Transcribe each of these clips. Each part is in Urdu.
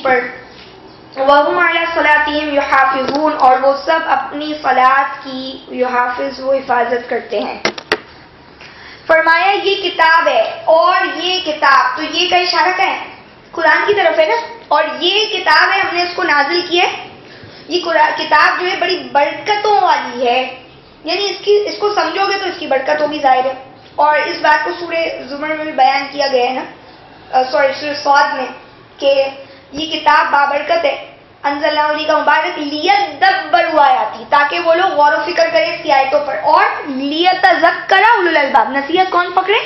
پر وَهُمْ عَلَىٰ صَلَاتِهِمْ يُحَافِظُونَ، اور وہ سب اپنی صلاۃ کی یحافظ وہ حفاظت کرتے ہیں. فرمایا یہ کتاب ہے، اور یہ کتاب تو یہ کا اشارہ کا ہے قرآن کی طرف ہے نا، اور یہ کتاب ہے ہم نے اس کو نازل کیا ہے. یہ کتاب جو ہے بڑی برکتوں والی ہے، یعنی اس کو سمجھو گے تو اس کی برکت ہوگی ظاہر ہے. اور اس بات کو سورہ زمر میں بھی بیان کیا گیا ہے نا، سورہ صاد میں، کہ یہ کتاب بابرکت ہے. انزلنا الیک مبارک لیدبروا آیاتہ، تاکہ وہ لوگ غور و فکر کریں اس کی آیتوں پر، اور لیتذکر اولو الالباب، نصیحت کون پکڑے؟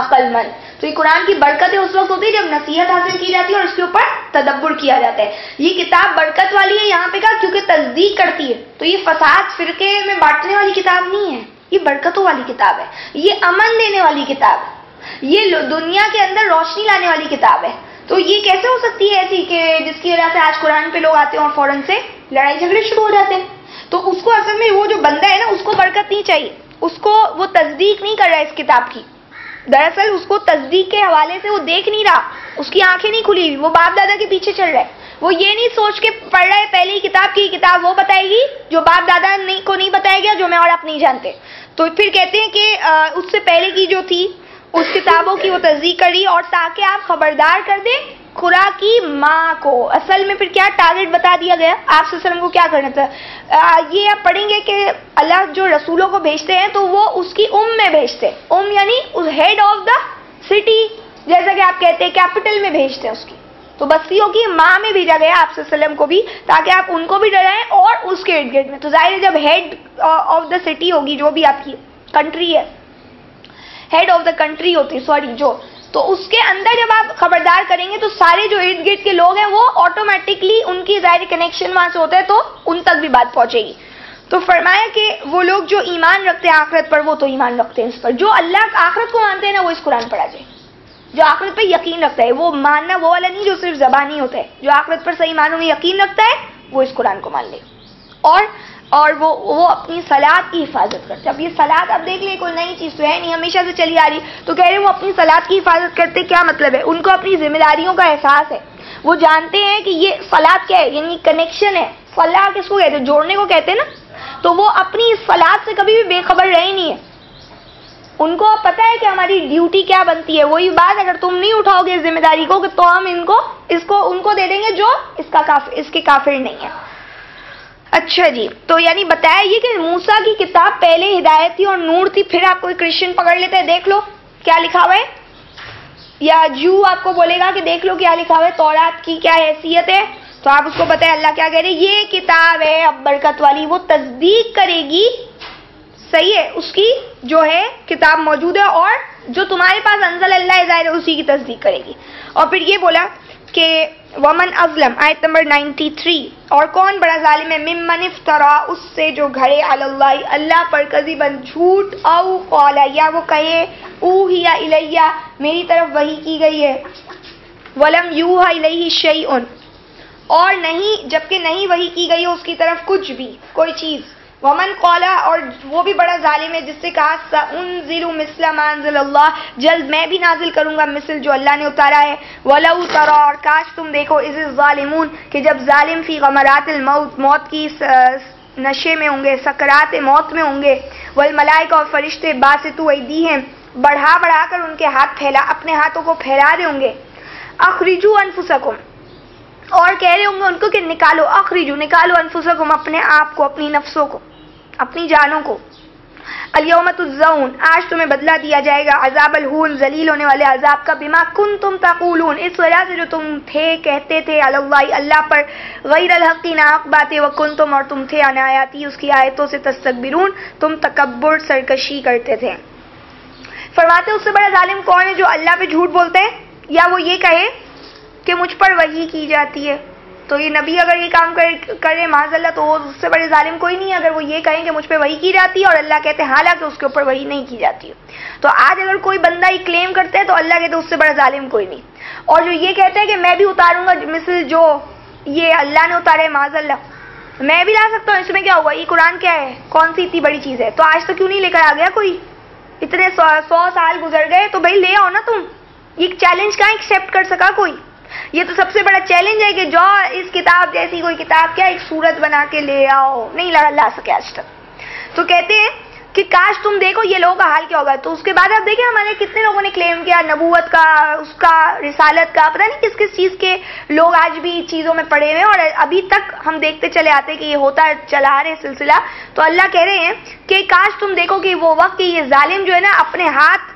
عقل مند. تو یہ قرآن کی برکت اس وقت ہوتی ہے جب نصیحت حاصل کی جاتی ہے اور اس کے اوپر تدبر کیا جاتا ہے. یہ کتاب برکت والی ہے یہاں پہ کہا کیونکہ تصدیق کرتی ہے. تو یہ فساد فرقے میں بانٹنے والی کتاب نہیں ہے، یہ برکتوں والی کتاب ہے، یہ امن دینے والی کتاب ہے، یہ دنیا کے اندر روشنی لانے والی کتاب ہے. تو یہ کیسے ہو سکتی ہے ایسی کہ جس کی وجہ سے آج قرآن پہ لوگ آتے ہیں اور فوراً سے لڑائی جھگڑے شروع ہو جاتے ہیں؟ تو اس کو اصل میں وہ جو بندہ ہے نا اس کو برکت نہیں چاہیے، اس کو وہ تصدیق نہیں کر رہا ہے اس کتاب کی. دراصل اس کو تصدیق کے حوالے سے وہ دیکھ نہیں رہا، اس کی آنکھیں نہیں کھلی ہوئی، وہ باپ دادا کے پیچھے چل رہا ہے. وہ یہ نہیں سوچ کے پڑھ رہا ہے پہلی کتاب کی کتاب وہ بتائے گی جو باپ دادا کو نہیں بتائے گا، جو میں اور آپ نہیں جانتے. تو پھر کہتے ہیں کہ اس سے پہلے کی جو تھی اس کتابوں کی وہ تصدیق کری، اور تاکہ آپ خبردار کر دیں خدا کی ماں کو. اصل میں پھر کیا ٹارگٹ بتا دیا گیا آپ صلی اللہ علیہ وسلم کو کیا کرنا تھا. یہ آپ پڑھیں گے کہ اللہ جو رسولوں کو بھیجتے ہیں تو وہ اس کی میں بھیجتے ہیں. یعنی ہیڈ آف دا سٹی، جیسا کہ آپ کہتے ہیں کیپٹل میں بھیجتے ہیں اس کی. تو بستیوں کی ماں میں بھیجا گیا آپ صلی اللہ علیہ وسلم کو بھی، تاکہ آپ ان کو بھی ڈرائیں اور اس کے ارد گرد میں. تو ظاہر ہے جب ہیڈ آف دا سٹی ہوگی، جو بھی آپ کی کنٹری ہے، ہیڈ آف دا کنٹری ہوتی ہے تو اس کے اندر جب آپ خبردار کریں گے تو سارے جو ارد گرد کے لوگ ہیں وہ آٹومیٹکلی ان کی ظاہر کنیکشن وہاں سے ہوتا ہے تو ان تک بھی بات پہنچے گی. تو فرمایا کہ وہ لوگ جو ایمان رکھتے ہیں آخرت پر وہ تو ایمان رکھتے ہیں اس پر. جو اللہ آخرت کو مانتے ہیں نا وہ اس قرآن پڑھا جائے. جو آخرت پہ یقین رکھتا ہے، وہ ماننا وہ والا نہیں جو صرف زبانی ہوتا ہے، جو آخرت پر صحیح معنوں میں یقین رکھتا ہے وہ اس قرآن کو مان لے، اور وہ اپنی صلاۃ کی حفاظت کرتے. اب یہ صلاۃ اب دیکھ لیں کوئی نئی چیز تو ہے نہیں، ہمیشہ سے چلی آ رہی. تو کہہ رہے ہیں وہ اپنی صلاۃ کی حفاظت کرتے. کیا مطلب ہے؟ ان کو اپنی ذمہ داریوں کا احساس ہے، وہ جانتے ہیں کہ یہ صلاۃ کیا ہے، یعنی کنیکشن ہے. صلاح کس کو کہتے ہیں؟ جوڑنے کو کہتے ہیں نا. تو وہ اپنی اس صلاۃ سے کبھی بھی بے خبر رہے نہیں ہے. ان کو پتہ ہے کہ ہماری ڈیوٹی کیا بنتی ہے. وہی بات اگر تم نہیں اٹھاؤ گے اس ذمہ داری کو تو ہم ان کو دے دیں گے جو اس کے کافر نہیں ہے. اچھا جی، تو یعنی بتایا یہ کہ موسیٰ کی کتاب پہلے ہدایت تھی اور نور تھی. پھر آپ کوئی کرسچن پکڑ لیتے ہیں، دیکھ لو کیا لکھا ہوا ہے، یا جو آپ کو بولے گا کہ دیکھ لو کیا لکھا ہوا ہے، تورات کی کیا حیثیت ہے، تو آپ اس کو بتائیں اللہ کیا کہہ رہے ہیں. یہ کتاب ہے اب برکت والی، وہ تصدیق کرے گی، صحیح ہے، اس کی جو ہے کتاب موجود ہے، اور جو تمہارے پاس انزل اللہ ظاہر ہے اسی کی تصدیق کرے گی. اور پھر یہ بولا کہ ومن ازلم، آیت نمبر 93، اور کون بڑا ظالم ہے، ممن افترا، اس سے جو گھڑے علی اللہ، اللہ پر کذباً جھوٹ، او قال، یا وہ کہے اوحی الیہ، میری طرف وحی کی گئی ہے، ولم یوحى الیہ شیء، اور نہیں جبکہ نہیں وحی کی گئی ہے اس کی طرف کچھ بھی کوئی چیز. ومن قال، اور وہ بھی بڑا ظالم ہے جس سے کہا سأنزل مثل ما انزل اللہ، جلد میں بھی نازل کروں گا مثل جو اللہ نے اتارا ہے. ولو ترى، اور کاش تم دیکھو، اذ الظالمون، کہ جب ظالم فی غمرات الموت، موت کی نشے میں ہوں گے، سکرات موت میں ہوں گے. والملائکہ، اور فرشتے باسطوا ایدیہم، بڑھا کر ان کے ہاتھ اپنے ہاتھوں کو پھیلا رہے ہوں گے. اخرجوا انفسکم، اور کہہ رہے ہوں گے ان کو کہ نکالو، نکالو انفسکم، اپنے آپ کو، اپنی نفسوں کو، اپنی جانوں کو. الیوم تجزون، آج تمہیں بدلہ دیا جائے گا عذاب الہون، ذلیل ہونے والے عذاب کا. بما کنتم تقولون، اس وجہ سے جو تم تھے کہتے تھے علی اللہ، اللہ پر، غیر الحق، ناحق باتیں، وکنتم، اور تم تھے، عن آیاتی، اس کی آیتوں سے، تستکبرون، تم تکبر سرکشی کرتے تھے. فرماتے اس سے بڑا ظالم کون ہے جو اللہ پہ جھوٹ بولتے ہیں، یا وہ یہ کہے کہ مجھ پر وحی کی جاتی ہے. تو یہ نبی اگر یہ کام کرے معاذ اللہ تو اس سے بڑے ظالم کوئی نہیں ہے اگر وہ یہ کہیں کہ مجھ پہ وحی کی جاتی ہے اور اللہ کہتے ہیں حالانکہ اس کے اوپر وحی نہیں کی جاتی ہے. تو آج اگر کوئی بندہ یہ کلیم کرتا ہے تو اللہ کہتے ہیں اس سے بڑا ظالم کوئی نہیں. اور جو یہ کہتے ہیں کہ میں بھی اتاروں گا مثل جو یہ اللہ نے اتارے معاذ اللہ، میں بھی لا سکتا ہوں، اس میں کیا ہوگا، یہ قرآن کیا ہے، کون سی اتنی بڑی چیز ہے. تو آج تو کیوں نہیں لے کر آ گیا کوئی، اتنے 100 سال گزر گئے تو بھائی لے آؤ نا تم. یہ چیلنج کہاں ایکسیپٹ کر سکا کوئی. یہ تو سب سے بڑا چیلنج ہے کہ جو اس کتاب جیسی کوئی کتاب کیا ایک صورت بنا کے لے آؤ، نہیں لا سکے آج تک. تو کہتے ہیں کہ کاش تم دیکھو یہ لوگوں کا حال کیا ہوگا. تو اس کے بعد آپ دیکھیں ہمارے کتنے لوگوں نے کلیم کیا نبوت کا، اس کا، رسالت کا، پتہ نہیں کس کس چیز کے لوگ آج بھی چیزوں میں پڑے ہوئے ہیں، اور ابھی تک ہم دیکھتے چلے آتے کہ یہ ہوتا چلا آ رہے سلسلہ. تو اللہ کہہ رہے ہیں کہ کاش تم دیکھو کہ وہ وقت کہ یہ ظالم جو ہے نا اپنے ہاتھ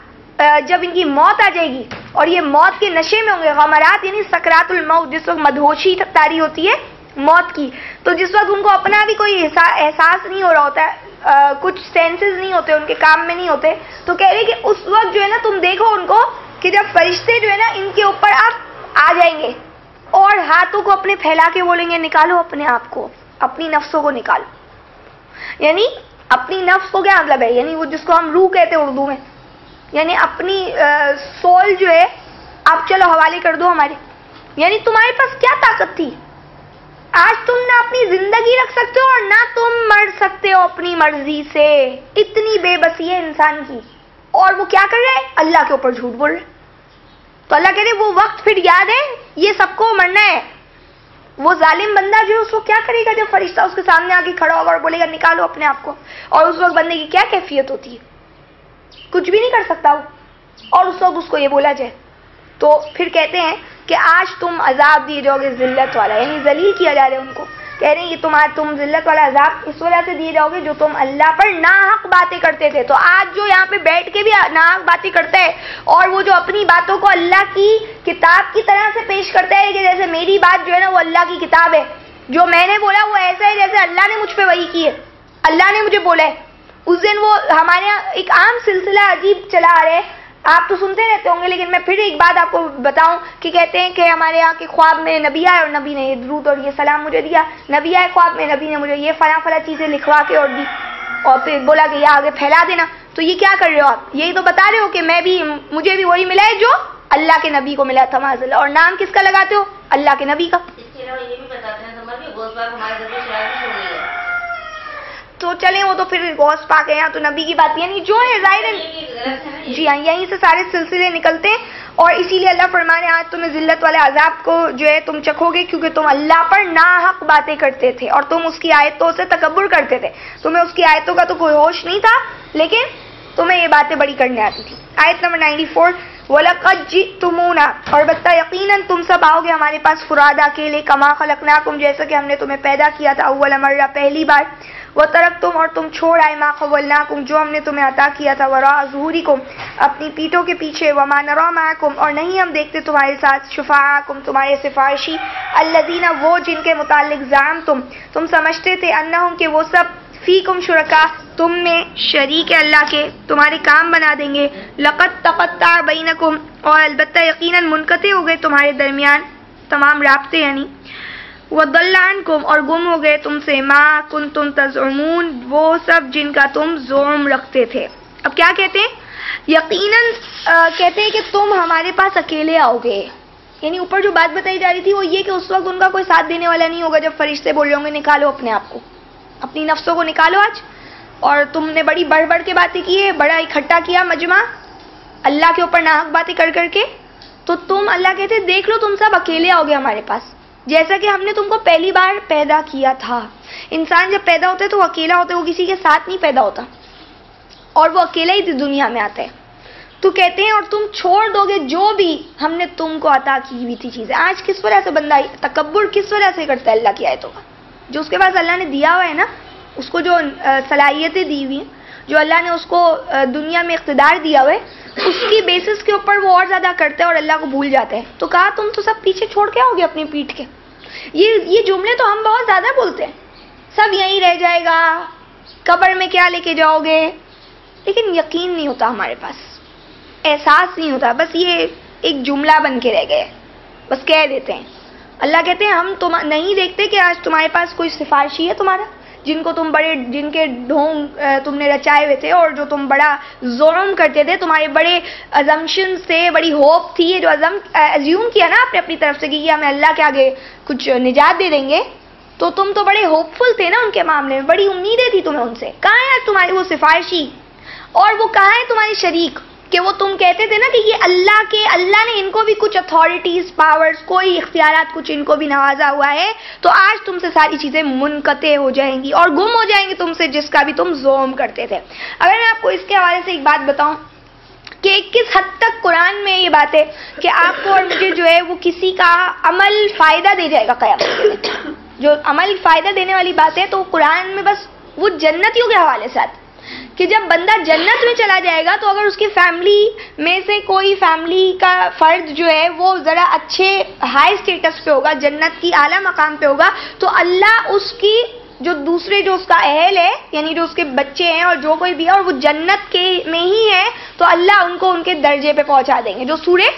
جب ان کی موت آ جائے گی اور یہ موت کے نشے میں ہوں گے، غمرات یعنی سکرات الموت، جس وقت مدہوشی طاری ہوتی ہے موت کی، تو جس وقت ان کو اپنا بھی کوئی احساس نہیں ہو رہا ہوتا ہے، کچھ سینسز نہیں ہوتے، ان کے کام میں نہیں ہوتے. تو کہہ رہے کہ اس وقت جو ہے نا تم دیکھو ان کو کہ جب فرشتے جو ہے نا ان کے اوپر آپ آ جائیں گے اور ہاتھوں کو اپنے پھیلا کے بولیں گے نکالو اپنے آپ کو، اپنی نفسوں کو نکالو. یعنی اپنی نفس کو کیا مطلب ہے؟ یعنی وہ جس کو ہم روح کہتے ہیں اردو میں، یعنی اپنی سول جو ہے آپ چلو حوالے کر دو ہمارے. یعنی تمہارے پاس کیا طاقت تھی؟ آج تم نہ اپنی زندگی رکھ سکتے ہو اور نہ تم مر سکتے ہو اپنی مرضی سے. اتنی بے بسی ہے انسان کی. اور وہ کیا کر رہے ہیں؟ اللہ کے اوپر جھوٹ بول رہے. تو اللہ کہہ رہے وہ وقت پھر یاد ہے، یہ سب کو مرنا ہے. وہ ظالم بندہ جو ہے اس کو کیا کرے گا جب فرشتہ اس کے سامنے آ کے کھڑا ہوگا اور بولے گا نکالو اپنے آپ کو؟ اور اس وقت بندے کی کیا کیفیت ہوتی ہے؟ کچھ بھی نہیں کر سکتا وہ. اور اس وقت اس کو یہ بولا جائے. تو پھر کہتے ہیں کہ آج تم عذاب دیے جاؤ گے ذلت والا، یعنی ذلیل کیا جا رہا ہے ان کو. کہہ رہے ہیں کہ تم ذلت والا عذاب اس وجہ سے دیے جاؤ گے جو تم اللہ پر ناحق باتیں کرتے تھے. تو آج جو یہاں پہ بیٹھ کے بھی ناحق باتیں کرتا ہے اور وہ جو اپنی باتوں کو اللہ کی کتاب کی طرح سے پیش کرتا ہے کہ جیسے میری بات جو ہے نا وہ اللہ کی کتاب ہے، جو میں نے بولا وہ ایسا ہے جیسے اللہ نے مجھ پہ وحی کی ہے، اللہ نے مجھے بولا ہے. اس دن وہ ہمارے یہاں ایک عام سلسلہ عجیب چلا آ رہا ہے، آپ تو سنتے رہتے ہوں گے، لیکن میں پھر ایک بات آپ کو بتاؤں کہ کہتے ہیں کہ ہمارے یہاں کے خواب میں نبی آئے اور نبی نے یہ درود اور یہ سلام مجھے دیا. نبی آئے خواب میں، نبی نے مجھے یہ فلاں چیزیں لکھوا کے اور دی اور پھر بولا کہ یہ آگے پھیلا دینا. تو یہ کیا کر رہے ہو آپ؟ یہی تو بتا رہے ہو کہ مجھے بھی وہی ملا ہے جو اللہ کے نبی کو ملا تھا معاذ اللہ. اور نام کس کا لگاتے ہو؟ اللہ کے نبی کا. اس کے علاوہ یہ بھی بتاتے ہیں ہمارے گھر پہ شاید چھوڑ نہیں ہے. تو چلیں وہ تو پھر غوث پاک ہے، تو نبی کی بات یعنی جو ہے ظاہر ہے. جی ہاں، یہیں سے سارے سلسلے نکلتے ہیں. اور اسی لیے اللہ فرما رہے ہیں آج تمہیں ذلت والے عذاب کو جو ہے تم چکھو گے کیونکہ تم اللہ پر ناحق باتیں کرتے تھے اور تم اس کی آیتوں سے تکبر کرتے تھے. تمہیں اس کی آیتوں کا تو کوئی ہوش نہیں تھا لیکن تمہیں یہ باتیں بڑی کرنے آتی تھی. آیت نمبر 94 وَلَقَدْ جِئْتُمُونَا، اور بتا یقیناً تم سب آؤ گے ہمارے پاس فرادا اکیلے، کما خلقناکم جیسا کہ ہم نے تمہیں پیدا کیا تھا اول مرہ پہلی بار. وَتَرَكْتُمْ، اور تم چھوڑ آئے ما خَوَّلْنَاكُمْ جو ہم نے تمہیں عطا کیا تھا وَرَاءَ ظُهُورِكُمْ اپنی پیٹھوں کے پیچھے. وَمَا نَرَىٰ مَعَكُمْ، اور نہیں ہم دیکھتے تمہارے ساتھ شُفَعَاءَكُمْ تمہارے سفارشی الَّذِينَ وہ جن کے متعلق تم سمجھتے تھے انہم کہ وہ سب فیکم شرکا تم میں شریک ہے اللہ کے، تمہارے کام بنا دیں گے. لقد تقطع بینکم، اور البتہ یقیناً منقطع ہو گئے تمہارے درمیان تمام رابطے، یعنی وضل عنکم، اور گم ہو گئے تم سے ما کنتم تزعمون وہ سب جن کا تم زعم رکھتے تھے. اب کیا کہتے ہیں؟ یقیناً کہتے ہیں کہ تم ہمارے پاس اکیلے آؤ گے. یعنی اوپر جو بات بتائی جا رہی تھی وہ یہ کہ اس وقت ان کا کوئی ساتھ دینے والا نہیں ہوگا جب فرشتے بول رہے ہوں گے نکالو اپنے آپ کو، اپنی نفسوں کو نکالو آج. اور تم نے بڑی بڑھ بڑھ کے باتیں کی ہے، بڑا اکٹھا کیا مجمع اللہ کے اوپر ناحق باتیں کر کر کے. تو تم اللہ کہتے دیکھ لو تم سب اکیلے آؤ گے ہمارے پاس جیسا کہ ہم نے تم کو پہلی بار پیدا کیا تھا. انسان جب پیدا ہوتا ہے تو وہ اکیلا ہوتا ہے، وہ کسی کے ساتھ نہیں پیدا ہوتا اور وہ اکیلا ہی دنیا میں آتا ہے. تو کہتے ہیں اور تم چھوڑ دو گے جو بھی ہم نے تم کو عطا کی ہوئی تھی چیزیں. آج کس وجہ سے بندہ تکبر کس وجہ سے کرتا ہے اللہ کی آیتوں کا؟ جو اس کے پاس اللہ نے دیا ہوا ہے نا، اس کو جو صلاحیتیں دی ہوئی ہیں، جو اللہ نے اس کو دنیا میں اقتدار دیا ہوا ہے، اس کی بیسس کے اوپر وہ اور زیادہ کرتا ہے اور اللہ کو بھول جاتا ہے. تو کہا تم تو سب پیچھے چھوڑ کے آؤ گے اپنی پیٹھ کے. یہ جملے تو ہم بہت زیادہ بولتے ہیں، سب یہیں رہ جائے گا، قبر میں کیا لے کے جاؤ گے، لیکن یقین نہیں ہوتا ہمارے پاس، احساس نہیں ہوتا، بس یہ ایک جملہ بن کے رہ گئے، بس کہہ دیتے ہیں. اللہ کہتے ہیں ہم نہیں دیکھتے کہ آج تمہارے پاس کوئی سفارشی ہے تمہارا، جن کے ڈھونگ تم نے رچائے ہوئے تھے اور جو تم بڑا ظلم کرتے تھے، تمہارے بڑے ازمپشن سے بڑی ہوپ تھی، یہ جو ازیوم کیا نا آپ نے اپنی طرف سے کہ ہمیں اللہ کے آگے کچھ نجات دے دیں گے، تو تم تو بڑے ہوپ فل تھے نا ان کے معاملے میں، بڑی امیدیں تھی تمہیں ان سے. کہاں ہے تمہاری وہ سفارشی اور وہ کہاں ہے تمہارے شریک؟ کہ وہ تم کہتے تھے نا کہ یہ اللہ نے ان کو بھی کچھ اتھارٹیز، پاورز، کوئی اختیارات کچھ ان کو بھی نوازا ہوا ہے، تو آج تم سے ساری چیزیں منقطع ہو جائیں گی اور گم ہو جائیں گی تم سے جس کا بھی تم زوم کرتے تھے۔ اگر میں آپ کو اس کے حوالے سے ایک بات بتاؤں کہ کس حد تک قرآن میں یہ بات ہے کہ آپ کو اور مجھے جو ہے وہ کسی کا عمل فائدہ دے جائے گا قیامت کے دن، جو عمل فائدہ دینے والی بات ہے تو قرآن میں بس وہ جنتیوں کے حوالے سے آتی کہ جب بندہ جنت میں چلا جائے گا تو اگر اس کی فیملی میں سے کوئی فیملی کا فرد جو ہے وہ ذرا اچھے ہائی سٹیٹس پہ ہوگا، جنت کی اعلیٰ مقام پہ ہوگا، تو اللہ اس کی جو دوسرے جو اس کا اہل ہے یعنی جو اس کے بچے ہیں اور جو کوئی بھی ہے اور وہ جنت کے میں ہی ہے تو اللہ ان کو ان کے درجے پہ پہنچا دیں گے، جو سورہ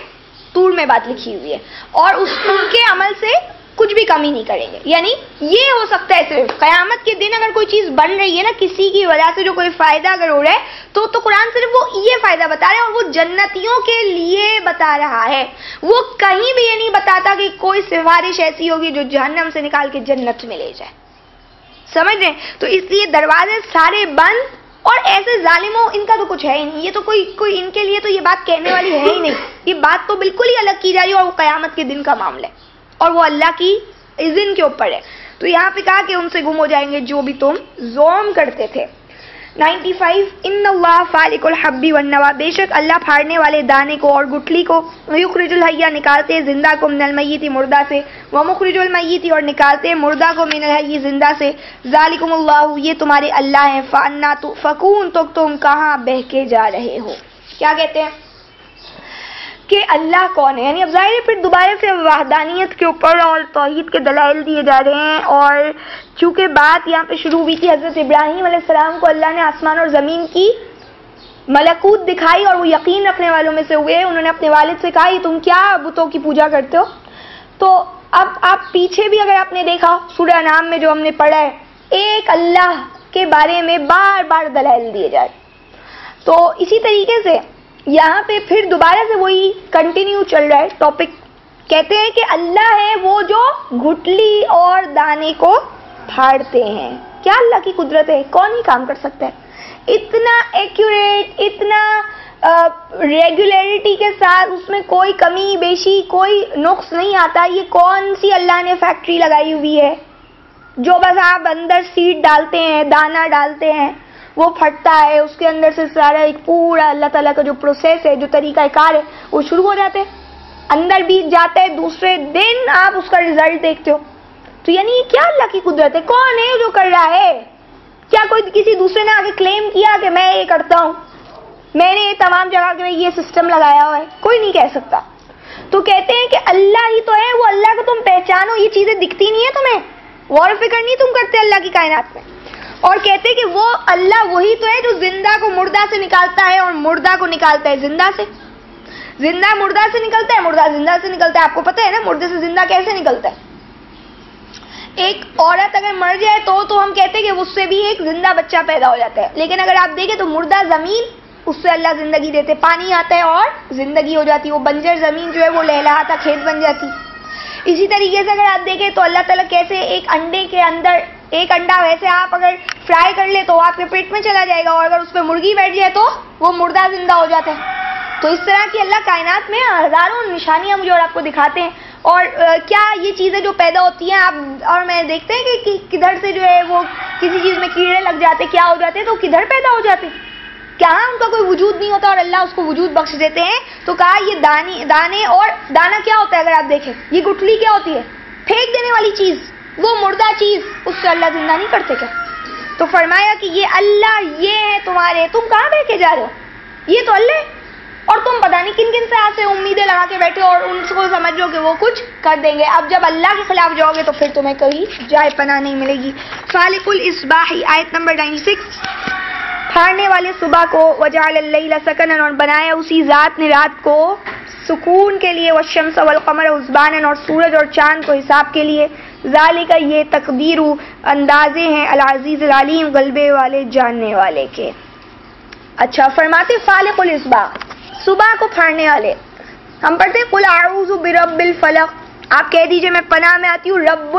طور میں بات لکھی ہوئی ہے، اور ان کے عمل سے کچھ بھی کمی نہیں کریں گے۔ یعنی یہ ہو سکتا ہے صرف قیامت کے دن اگر کوئی چیز بن رہی ہے نا کسی کی وجہ سے جو کوئی فائدہ اگر ہو رہا ہے تو قرآن صرف وہ یہ فائدہ بتا رہا ہے اور وہ جنتیوں کے لیے بتا رہا ہے، وہ کہیں بھی یہ نہیں بتاتا کہ کوئی سفارش ایسی ہوگی جو جہنم سے نکال کے جنت میں لے جائے، سمجھ رہے ہیں؟ تو اس لیے دروازے سارے بند، اور ایسے ظالموں ان کا تو کچھ ہے ہی نہیں، یہ تو کوئی ان کے لیے تو یہ بات کہنے والی ہے ہی نہیں، یہ بات تو بالکل ہی الگ کی جا رہی ہے اور وہ قیامت کے دن کا معاملہ ہے اور وہ اللہ کی اذن کے اوپر ہے۔ تو یہاں پہ کہا کہ ان سے گم ہو جائیں گے جو بھی تم زوم کرتے تھے۔ 95 ان اللہ فالق الحب والنوى، بے شک اللہ پھاڑنے والے دانے کو اور گٹھلی کو، یخرج الحی نکالتے ہیں زندہ کو من المیت مردہ سے، ومخرج المیت اور نکالتے ہیں مردہ کو من الحی زندہ سے، ذالکم اللہ یہ تمہارے اللہ ہیں، فانا تؤفکون تو تم کہاں بہکے جا رہے ہو۔ کیا کہتے ہیں کہ اللہ کون ہے، یعنی اب ظاہر ہے پھر دوبارہ سے وحدانیت کے اوپر اور توحید کے دلائل دیے جا رہے ہیں، اور چونکہ بات یہاں پہ شروع ہوئی تھی حضرت ابراہیم علیہ السلام کو اللہ نے آسمان اور زمین کی ملکوت دکھائی اور وہ یقین رکھنے والوں میں سے ہوئے، انہوں نے اپنے والد سے کہا یہ تم کیا بتوں کی پوجا کرتے ہو؟ تو اب آپ پیچھے بھی اگر آپ نے دیکھا سورہ انعام میں جو ہم نے پڑھا ہے ایک اللہ کے بارے میں بار بار دلائل دیے جائے، تو اسی طریقے سے یہاں پہ پھر دوبارہ سے وہی کنٹینیو چل رہا ہے ٹاپک۔ کہتے ہیں کہ اللہ ہے وہ جو گٹھلی اور دانے کو پھاڑتے ہیں۔ کیا اللہ کی قدرت ہے، کون ہی کام کر سکتا ہے اتنا ایکوریٹ، اتنا ریگولیرٹی کے ساتھ، اس میں کوئی کمی بیشی کوئی نقص نہیں آتا۔ یہ کون سی اللہ نے فیکٹری لگائی ہوئی ہے جو بس آپ اندر سیڈ ڈالتے ہیں، دانا ڈالتے ہیں، وہ پھٹتا ہے، اس کے اندر سے سارا ایک پورا اللہ تعالیٰ کا جو پروسیس ہے، جو طریقہ کار ہے وہ شروع ہو جاتے ہیں، اندر بیت جاتا ہے، دوسرے دن آپ اس کا ریزلٹ دیکھتے ہو۔ تو یعنی یہ کیا اللہ کی قدرت ہے، کون ہے جو کر رہا ہے؟ کیا کوئی کسی دوسرے نے آگے کلیم کیا کہ میں یہ کرتا ہوں، میں نے یہ تمام جگہ کے یہ سسٹم لگایا ہوا ہے؟ کوئی نہیں کہہ سکتا۔ تو کہتے ہیں کہ اللہ ہی تو ہے، وہ اللہ کو تم پہچانو، یہ چیزیں دکھتی نہیں ہیں تمہیں، غور و فکر نہیں تم کرتے اللہ کی کائنات میں، اور کہتے کہ وہ اللہ وہی تو ہے جو زندہ کو مردہ سے نکالتا ہے اور مردہ کو نکالتا ہے زندہ سے، زندہ مردہ سے نکلتا ہے، مردہ زندہ سے نکلتا ہے۔ آپ کو پتہ ہے نا مردے سے زندہ کیسے نکلتا ہے؟ ایک عورت اگر مر جائے تو ہم کہتے ہیں کہ اس سے بھی ایک زندہ بچہ پیدا ہو جاتا ہے، لیکن اگر آپ دیکھیں تو مردہ زمین، اس سے اللہ زندگی دیتے، پانی آتا ہے اور زندگی ہو جاتی ہے، وہ بنجر زمین جو ہے وہ لہلہاتا کھیت بن جاتی۔ اسی طریقے سے اگر آپ دیکھیں تو اللہ تعالیٰ کیسے ایک انڈے کے اندر، ایک انڈا ویسے آپ اگر فرائی کر لے تو آپ کے پیٹ میں چلا جائے گا، اور اگر اس پہ مرغی بیٹھ جائے تو وہ مردہ زندہ ہو جاتا ہے۔ تو اس طرح کی اللہ کائنات میں ہزاروں نشانیاں مجھے اور آپ کو دکھاتے ہیں، اور کیا یہ چیزیں جو پیدا ہوتی ہیں آپ اور میں دیکھتے ہیں کہ کدھر سے جو ہے وہ کسی چیز میں کیڑے لگ جاتے، کیا ہو جاتے ہیں، تو کدھر پیدا ہو جاتے، کیا ان کا کوئی وجود نہیں ہوتا اور اللہ اس کو وجود بخش دیتے ہیں۔ تو کہا یہ دانے، اور دانا کیا ہوتا ہے اگر آپ دیکھیں، یہ گٹھلی کیا ہوتی ہے، پھینک دینے والی چیز، وہ مردہ چیز، اس سے اللہ زندہ نہیں کرتے کیا؟ تو فرمایا کہ یہ اللہ یہ ہے تمہارے، تم کہاں بہ کے جا رہے ہو، یہ تو اللہ ہے، اور تم پتہ نہیں کن کن سے ایسے امیدیں لگا کے بیٹھے اور ان کو سمجھو کہ وہ کچھ کر دیں گے۔ اب جب اللہ کے خلاف جاؤ گے تو پھر تمہیں کہیں جائے پناہ نہیں ملے گی۔ خالق الاصباح آیت نمبر 96، پھاڑنے والے صبح کو، وجعل اللیل سکنا اور بنایا اسی ذات نے رات کو سکون کے لیے، والشمس والقمر حسبانا اور سورج اور چاند کو حساب کے لیے، ذالک یہ تقدیر اندازے ہیں، العزیز العلیم غلبے والے جاننے والے کے۔ اچھا فرماتے فالق الاصباح، صبح کو پھاڑنے والے۔ ہم پڑھتے قل اعوذ برب الفلق، آپ کہہ دیجئے میں پناہ میں آتی ہوں رب